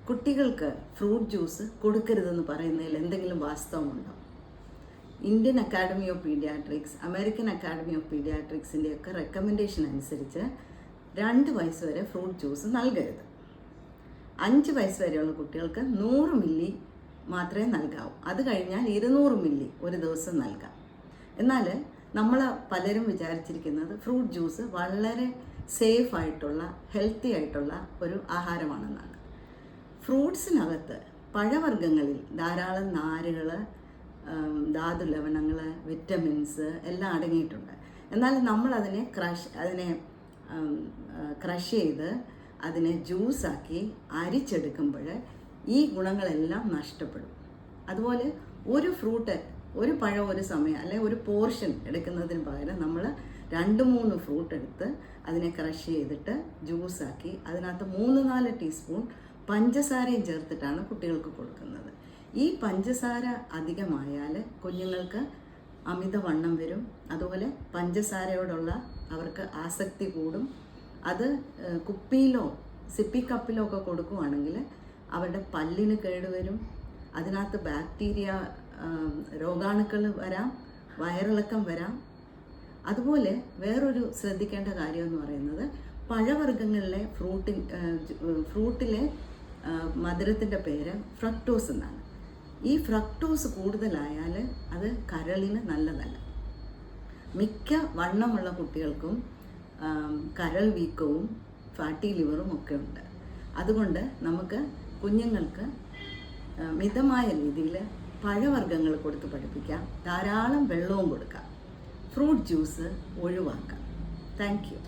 കുട്ടികൾക്ക് fruit juice കൊടുക്കരുതെന്ന് പറയുന്നതിൽ എന്തെങ്കിലും വാസ്തവമുണ്ടോ? Indian academy of paediatrics, American academy of പീഡിയാട്രിക്സിൻ്റെയൊക്കെ റെക്കമെൻഡേഷൻ അനുസരിച്ച് 2 വയസ്സ് വരെ ഫ്രൂട്ട് ജ്യൂസ് നൽകരുത്. 5 വയസ്സ് വരെയുള്ള കുട്ടികൾക്ക് 100 മില്ലി മാത്രമേ നൽകാവൂ. അത് കഴിഞ്ഞാൽ 200 മില്ലി ഒരു ദിവസം നൽകാം. എന്നാൽ നമ്മൾ പലരും വിചാരിച്ചിരിക്കുന്നത് ഫ്രൂട്ട് ജ്യൂസ് വളരെ സേഫ് ആയിട്ടുള്ള ഹെൽത്തി ആയിട്ടുള്ള ഒരു ആഹാരമാണെന്നാണ്. ഫ്രൂട്ട്സിനകത്ത് പഴവർഗ്ഗങ്ങളിൽ ധാരാളം നാരുകൾ, ധാതു ലവണങ്ങൾ, വിറ്റമിൻസ് എല്ലാം അടങ്ങിയിട്ടുണ്ട്. എന്നാൽ നമ്മളതിനെ ക്രഷ് ചെയ്ത് അതിനെ ജ്യൂസാക്കി അരിച്ചെടുക്കുമ്പോൾ ഈ ഗുണങ്ങളെല്ലാം നഷ്ടപ്പെടും. അതുപോലെ ഒരു പഴം ഒരു സമയം അല്ലെങ്കിൽ ഒരു പോർഷൻ എടുക്കുന്നതിന് പകരം നമ്മൾ 2-3 ഫ്രൂട്ട് എടുത്ത് അതിനെ ക്രഷ് ചെയ്തിട്ട് ജ്യൂസാക്കി അതിനകത്ത് 3-4 ടീസ്പൂൺ പഞ്ചസാരയും ചേർത്തിട്ടാണ് കുട്ടികൾക്ക് കൊടുക്കുന്നത്. ഈ പഞ്ചസാര അധികമായാൽ കുഞ്ഞുങ്ങൾക്ക് അമിതവണ്ണം വരും. അതുപോലെ പഞ്ചസാരയോടുള്ള അവർക്ക് ആസക്തി കൂടും. അത് കുപ്പിയിലോ സിപ്പി കപ്പിലോ ഒക്കെ കൊടുക്കുകയാണെങ്കിൽ അവരുടെ പല്ലിന് കേടുവരും. അതിനകത്ത് ബാക്ടീരിയ, രോഗാണുക്കൾ വരാം, വയറിളക്കം വരാം. അതുപോലെ വേറൊരു ശ്രദ്ധിക്കേണ്ട കാര്യം എന്ന് പറയുന്നത് പഴവർഗ്ഗങ്ങളിലെ ഫ്രൂട്ടിലെ മധുരത്തിൻ്റെ പേര് ഫ്രക്ടോസ് എന്നാണ്. ഈ ഫ്രക്ടോസ് കൂടുതലായാൽ അത് കരളിന് നല്ലതല്ല. മിക്ക വണ്ണമുള്ള കുട്ടികൾക്കും കരൾ വീക്കവും ഫാറ്റി ലിവറും ഒക്കെ ഉണ്ട്. അതുകൊണ്ട് നമുക്ക് കുഞ്ഞുങ്ങൾക്ക് മിതമായ രീതിയിൽ പഴവർഗ്ഗങ്ങൾ കൊടുത്ത് പഠിപ്പിക്കാം. ധാരാളം വെള്ളവും കൊടുക്കാം. ഫ്രൂട്ട് ജ്യൂസ് ഒഴിവാക്കാം. Thank you.